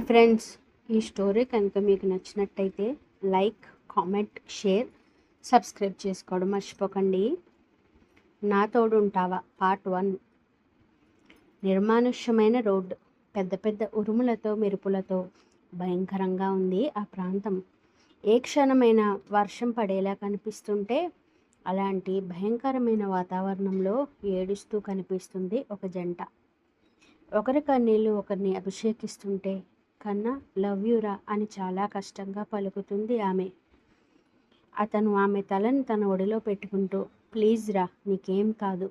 Hi friends, ఈ story కనుక మీకు నచ్చినట్టయితే లైక్, కామెంట్, షేర్, సబ్స్క్రైబ్ చేసుకోవడం మర్చిపోకండి. నా తోడు ఉంటావా పార్ట్ 1. నిర్మానుష్యమైన రోడ్డు, పెద్ద పెద్ద ఉరుములతో మెరుపులతో భయంకరంగా ఉంది ఆ ప్రాంతం. ఏ క్షణమైన వర్షం పడేలా కనిపిస్తుంటే అలాంటి భయంకరమైన వాతావరణంలో ఏడుస్తూ కనిపిస్తుంది ఒక జంట. ఒకరి కన్నీళ్ళు ఒకరిని అభిషేకిస్తుంటే కన్నా లవ్ యూరా అని చాలా కష్టంగా పలుకుతుంది ఆమె. అతను ఆమె తలని తన ఒడిలో పెట్టుకుంటూ, ప్లీజ్ రా, నీకేం కాదు,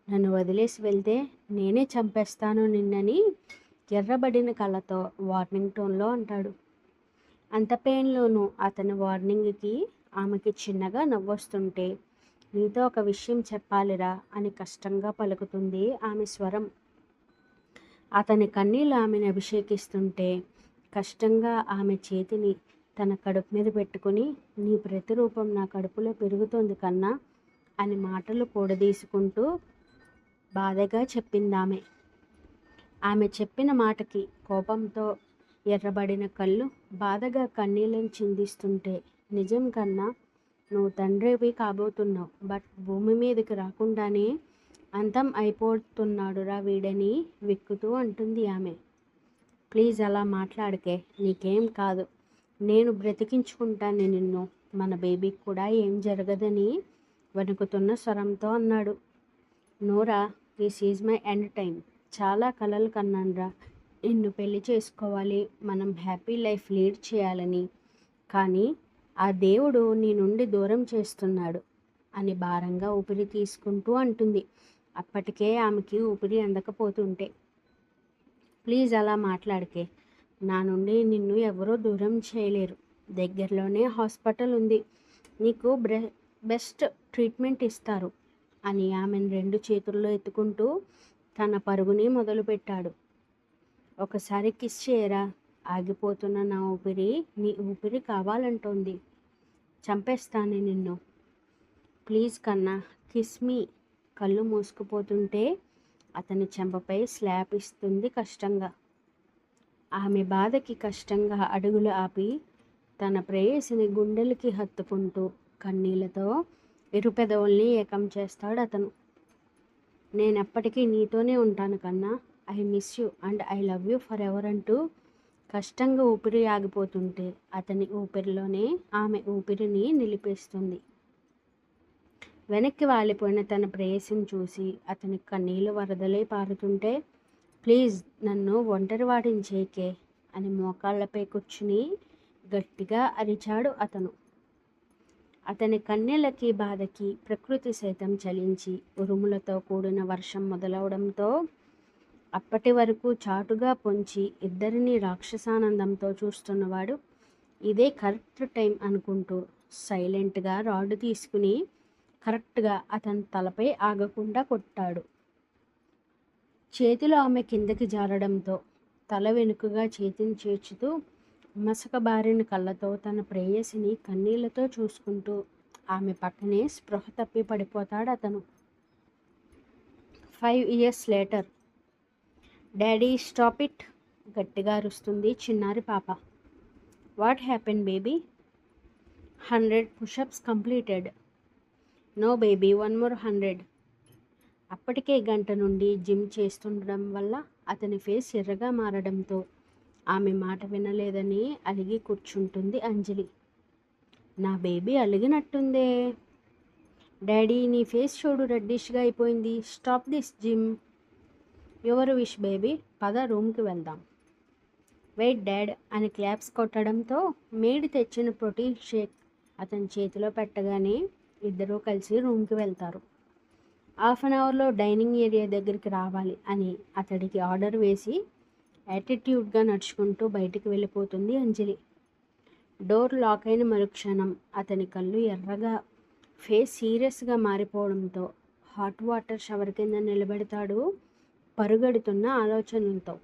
నన్ను వదిలేసి వెళ్తే నేనే చంపేస్తాను నిన్నని ఎర్రబడిన కళ్ళతో వార్నింగ్ టోన్లో అంటాడు. అంత పెయిన్లోనూ అతని వార్నింగ్కి ఆమెకి చిన్నగా నవ్వొస్తుంటే, నీతో ఒక విషయం చెప్పాలిరా అని కష్టంగా పలుకుతుంది ఆమె స్వరం. అతని కన్నీళ్ళు ఆమెను అభిషేకిస్తుంటే కష్టంగా ఆమె చేతిని తన కడుపు మీద పెట్టుకుని, నీ ప్రతిరూపం నా కడుపులో పెరుగుతోంది కన్నా అని మాటలు కూడదీసుకుంటూ బాధగా చెప్పిందామె. ఆమె చెప్పిన మాటకి కోపంతో ఎర్రబడిన కళ్ళు బాధగా కన్నీళ్ళని చిందిస్తుంటే, నిజం కన్నా, నువ్వు తండ్రివి కాబోతున్నావు, బట్ భూమి మీదకి రాకుండానే అంతం అయిపోతున్నాడురా వీడని విక్కుతూ అంటుంది ఆమె. ప్లీజ్ అలా మాట్లాడకే, నీకేం కాదు, నేను బ్రతికించుకుంటాను నిన్ను, మన బేబీకి కూడా ఏం జరగదని వణుకుతున్న స్వరంతో అన్నాడు. Nora, this is my end time. చాలా కలలు కన్నాన్రా, నిన్ను పెళ్లి చేసుకోవాలి, మనం హ్యాపీ లైఫ్ లీడ్ చేయాలని. కానీ ఆ దేవుడు నీ నుండి దూరం చేస్తున్నాడు అని భారంగా ఊపిరి తీసుకుంటూ అంటుంది. అప్పటికే ఆమెకి ఊపిరి అందకపోతుంటే. ప్లీజ్ అలా మాట్లాడకే, నా నుండి నిన్ను ఎవరూ దూరం చేయలేరు, దగ్గరలోనే హాస్పిటల్ ఉంది, నీకు బెస్ట్ ట్రీట్మెంట్ ఇస్తారు అని ఆమెను 2 చేతుల్లో ఎత్తుకుంటూ తన పరుగుని మొదలుపెట్టాడు. ఒకసారి కిస్ చేయరా, ఆగిపోతున్న నా ఊపిరి నీ ఊపిరి కావాలంటోంది, చంపేస్తాను నిన్ను, ప్లీజ్ కన్నా, కిస్ మీ. కళ్ళు మూసుకుపోతుంటే అతని చెంపపై స్లాప్ ఇస్తుంది కష్టంగా. ఆమె బాధకి కష్టంగా అడుగులు ఆపి తన ప్రేయసిని గుండెలకి హత్తుకుంటూ కన్నీళ్లతో ఇరుపెదవుల్ని ఏకం చేస్తాడు అతను. నేనెప్పటికీ నీతోనే ఉంటాను కన్నా, I miss you and I love you for ever అంటూ కష్టంగా ఊపిరి ఆగిపోతుంటే అతని ఊపిరిలోనే ఆమె ఊపిరిని నిలిపేస్తుంది. వెనక్కి వాలిపోయిన తన ప్రేయసిని చూసి అతని కన్నీళ్ళు వరదలై పారుతుంటే, ప్లీజ్ నన్ను ఒంటరివాడిని చేయకే అని మోకాళ్ళపై కూర్చుని గట్టిగా అరిచాడు అతను. అతని కన్నీళ్ళకి బాధకి ప్రకృతి సైతం చలించి ఉరుములతో కూడిన వర్షం మొదలవడంతో అప్పటి వరకు చాటుగా పొంచి ఇద్దరిని రాక్షసానందంతో చూస్తున్నవాడు ఇదే కరెక్ట్ టైం అనుకుంటూ సైలెంట్గా రాడ్ తీసుకుని కరెక్ట్గా అతని తలపై ఆగకుండా కొట్టాడు. చేతిలో ఆమె కిందకి జారడంతో తల వెనుకగా చేతిని చేర్చుతూ మసకబారిన కళ్ళతో తన ప్రేయసిని కన్నీళ్లతో చూసుకుంటూ ఆమె పక్కనే స్పృహ తప్పి పడిపోతాడు అతను. 5 years later. Daddy stop it, గట్టిగా అరుస్తుంది చిన్నారి పాప. What happen baby? 100 pushups completed. No baby, 1 more 100. అప్పటికే గంట నుండి జిమ్ చేస్తుండడం వల్ల అతని ఫేస్ ఎర్రగా మారడంతో ఆమె మాట వినలేదని అలిగి కూర్చుంటుంది అంజలి. నా బేబీ అలిగినట్టుందే. డాడీ, నీ ఫేస్ చూడు, రెడ్డిష్గా అయిపోయింది. Stop this gym. Your wish baby, పద రూమ్కి వెళ్దాం. వెయిట్ డాడ్ అని క్లాప్స్ కొట్టడంతో మేడి తెచ్చిన ప్రోటీన్ షేక్ అతని చేతిలో పెట్టగానే ఇద్దరూ కలిసి రూమ్కి వెళ్తారు. 1/2 అవర్లో డైనింగ్ ఏరియా దగ్గరికి రావాలి అని అతడికి ఆర్డర్ వేసి యాటిట్యూడ్గా నడుచుకుంటూ బయటికి వెళ్ళిపోతుంది అంజలి. డోర్ లాక్ అయిన మరుక్షణం అతని కళ్ళు ఎర్రగా, ఫేస్ సీరియస్గా మారిపోవడంతో హాట్ వాటర్ షవర్ కింద నిలబెడతాడు పరుగెడుతున్న ఆలోచనలతో.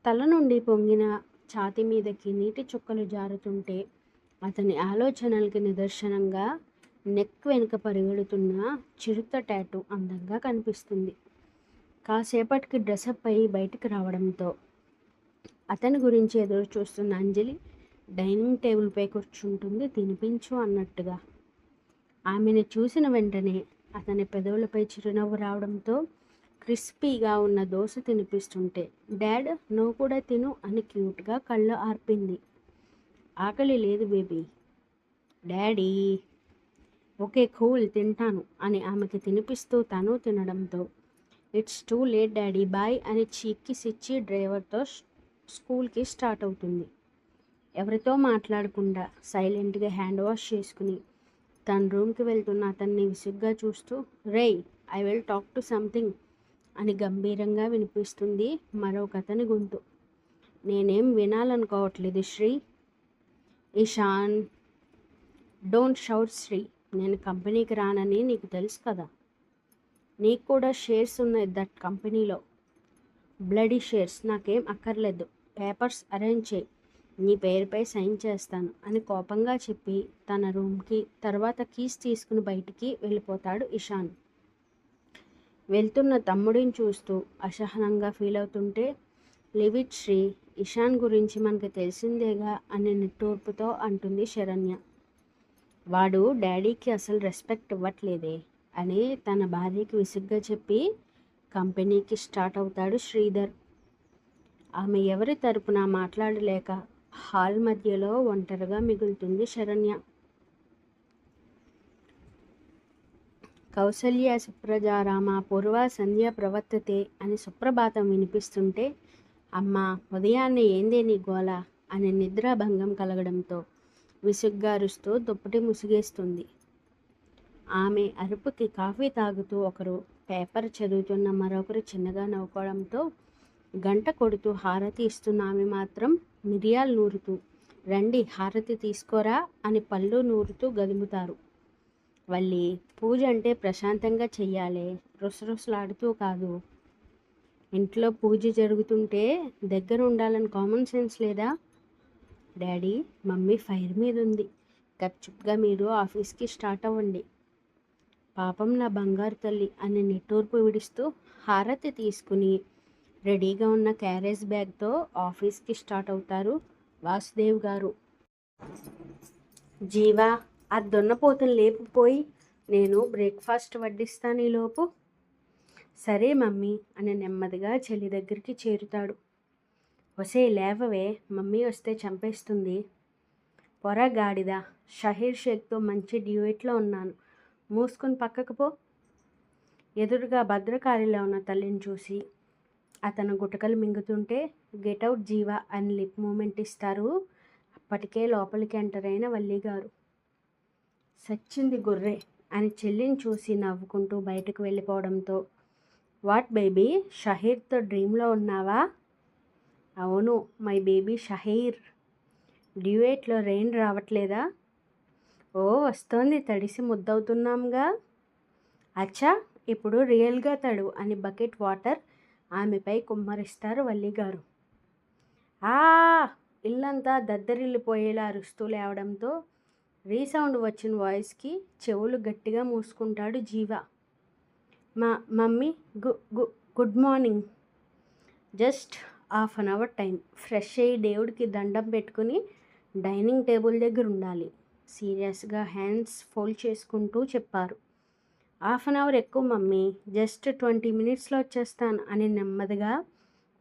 తల నుండి పొంగిన ఛాతీ మీదకి నీటి చుక్కలు జారుతుంటే అతని ఆలోచనలకి నిదర్శనంగా నెక్ వెనుక పరిగెడుతున్న చిరుత టాటూ అందంగా కనిపిస్తుంది. కాసేపటికి డ్రెస్అప్ అయి బయటికి రావడంతో అతని గురించి ఎదురు చూస్తున్న అంజలి డైనింగ్ టేబుల్పై కూర్చుంటుంది తినిపించు అన్నట్టుగా. ఆమెను చూసిన వెంటనే అతని పెదవులపై చిరునవ్వు రావడంతో క్రిస్పీగా ఉన్న దోశ తినిపిస్తుంటే, డాడ్ నువ్వు కూడా తిను అని క్యూట్గా కళ్ళు ఆర్పింది. ఆకలి లేదు బేబీ. డాడీ ఓకే కూల్ తింటాను అని ఆమెకి తినిపిస్తూ తను తినడంతో, it's too late daddy boy అని చీక్కిస్ ఇచ్చి డ్రైవర్తో స్కూల్కి స్టార్ట్ అవుతుంది. ఎవరితో మాట్లాడకుండా సైలెంట్గా హ్యాండ్ వాష్ చేసుకుని తన రూమ్కి వెళ్తున్న అతన్ని విసుగ్గా చూస్తూ, రేయ్ I will talk to something అని గంభీరంగా వినిపిస్తుంది మరొకతని గొంతు. నేనేం వినాలనుకోవట్లేదు శ్రీ. Ishaan don't shout Sri. నేను కంపెనీకి రానని నీకు తెలుసు కదా. నీకు కూడా షేర్స్ ఉన్నాయి దట్ కంపెనీలో. బ్లడీ షేర్స్ నాకేం అక్కర్లేదు. పేపర్స్ అరేంజ్ చేయి, నీ పేరుపై సైన్ చేస్తాను అని కోపంగా చెప్పి తన రూమ్కి తర్వాత కీస్ తీసుకుని బయటికి వెళ్ళిపోతాడు ఇషాన్. వెళ్తున్న తమ్ముడిని చూస్తూ అసహనంగా ఫీల్ అవుతుంటే, లివ్ ఇట్ శ్రీ, ఇషాన్ గురించి మనకు తెలిసిందేగా అని నిట్టూర్పుతో అంటుంది శరణ్య. వాడు డాడీకి అసలు రెస్పెక్ట్ ఇవ్వట్లేదే అని తన భార్యకి విసుగ్గా చెప్పి కంపెనీకి స్టార్ట్ అవుతాడు శ్రీధర్. ఆమె ఎవరి తరపున మాట్లాడలేక హాల్ మధ్యలో ఒంటరిగా మిగులుతుంది శరణ్య. కౌసల్య సుప్రజారామ పూర్వ సంధ్య ప్రవర్తతే అని సుప్రభాతం వినిపిస్తుంటే, అమ్మా ఉదయాన్నే ఏందే నీ గోల అని నిద్రాభంగం కలగడంతో విసుగ్గా అరుస్తూ దుప్పటి ముసిగేస్తుంది. ఆమె అరుపుకి కాఫీ తాగుతూ ఒకరు, పేపర్ చదువుతున్న మరొకరు చిన్నగా నవ్వుకోవడంతో గంట కొడుతూ హారతి ఇస్తున్న ఆమె మాత్రం మిరియాలు నూరుతూ, రండి హారతి తీసుకోరా అని పళ్ళు నూరుతూ గదుముతారు. వల్లి పూజ అంటే ప్రశాంతంగా చెయ్యాలే, రుసరుసలాడుతూ కాదు. ఇంట్లో పూజ జరుగుతుంటే దగ్గర ఉండాలని కామన్ సెన్స్ లేదా? డాడీ మమ్మీ ఫైర్ మీద ఉంది, గప్చుప్గా మీరు ఆఫీస్కి స్టార్ట్ అవ్వండి. పాపం నా బంగారు తల్లి అని నిట్టూర్పు విడుస్తూ హారతి తీసుకుని రెడీగా ఉన్న క్యారేజ్ బ్యాగ్తో ఆఫీస్కి స్టార్ట్ అవుతారు వాసుదేవ్ గారు. జీవా ఆ దున్నపోతుని లేపుపోయి నేను బ్రేక్ఫాస్ట్ వడ్డిస్తాను ఈలోపు. సరే మమ్మీ అని నెమ్మదిగా చెల్లి దగ్గరికి చేరుతాడు. వసే లేవవే, మమ్మీ వస్తే చంపేస్తుంది. పొర గాడిద, షహీర్ షేక్తో మంచి డ్యూయెట్లో ఉన్నాను, మూసుకొని పక్కకు పో. ఎదురుగా భద్రకాళిలో ఉన్న తల్లిని చూసి అతను గుటకలు మింగుతుంటే, గెటౌట్ జీవా అని లిప్ మూమెంట్ ఇస్తారు. అప్పటికే లోపలికి ఎంటర్ అయిన వల్లిగారు. సచ్చింది గొర్రె అని చెల్లిని చూసి నవ్వుకుంటూ బయటకు వెళ్ళిపోవడంతో, వాట్ బేబీ షహీర్తో డ్రీమ్లో ఉన్నావా? అవును మై బేబీ షహీర్. డ్యూయెట్లో రెయిన్ రావట్లేదా? ఓ వస్తోంది, తడిసి ముద్దవుతున్నాంగా. అచ్చా ఇప్పుడు రియల్గా తడు అని బకెట్ వాటర్ ఆమెపై కుమ్మరిస్తారు వల్లిగారు. ఆ ఇల్లంతా దద్దరిల్లిపోయేలా అరుస్తూ లేవడంతో రీసౌండ్ వచ్చిన వాయిస్కి చెవులు గట్టిగా మూసుకుంటాడు Jeeva. Mummy good morning. Just half an hour time, fresh అయ్యి దేవుడికి దండం పెట్టుకుని డైనింగ్ టేబుల్ దగ్గర ఉండాలి, సీరియస్గా హ్యాండ్స్ ఫోల్డ్ చేసుకుంటూ చెప్పారు. హాఫ్ అన్ అవర్ ఎక్కువ మమ్మీ, జస్ట్ 20 మినిట్స్లో వచ్చేస్తాను అని నెమ్మదిగా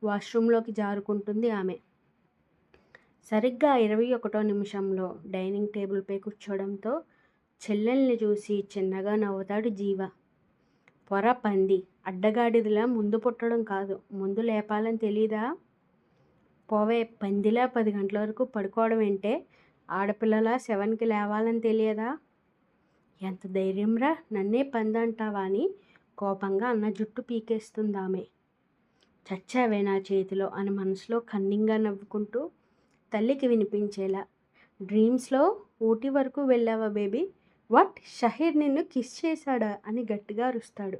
వాష్రూమ్లోకి జారుకుంటుంది ఆమె. సరిగ్గా 21వ నిమిషంలో డైనింగ్ టేబుల్పై కూర్చోవడంతో చెల్లెల్ని చూసి చిన్నగా నవ్వుతాడు జీవా. పొర పంది, అడ్డగాడిదిలా ముందు పుట్టడం కాదు, ముందు లేపాలని తెలీదా? పోవే పందిలా 10 గంటల వరకు పడుకోవడం ఏంటే, ఆడపిల్లలా 7కి లేవాలని తెలియదా? ఎంత ధైర్యంరా నన్నే పందంటావా అని కోపంగా అన్న జుట్టు పీకేస్తుంది ఆమె. చచ్చావే నా చేతిలో అని మనసులో కన్నింగా నవ్వుకుంటూ తల్లికి వినిపించేలా, డ్రీమ్స్లో ఊటీ వరకు వెళ్ళావా బేబీ? వాట్ షహీర్ నిన్ను కిస్ చేశాడా అని గట్టిగా అరుస్తాడు.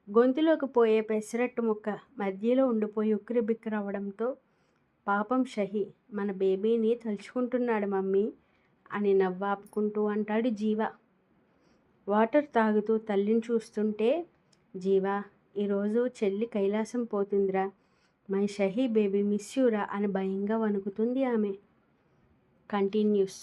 గొంతులోకి పోయే పెసరట్టు ముక్క మధ్యలో ఉండిపోయి ఉక్కిరి బిక్కిరి అవ్వడంతో, పాపం షహీ మన బేబీని తలుచుకుంటున్నాడు మమ్మీ అని నవ్వాపుకుంటూ అంటాడు జీవా. వాటర్ తాగుతూ తల్లిని చూస్తుంటే, జీవా ఈరోజు చెల్లి కైలాసం పోతుందిరా, మై షహీ బేబీ మిస్ యూరా అని భయంగా వణుకుతుంది ఆమె. కంటిన్యూస్.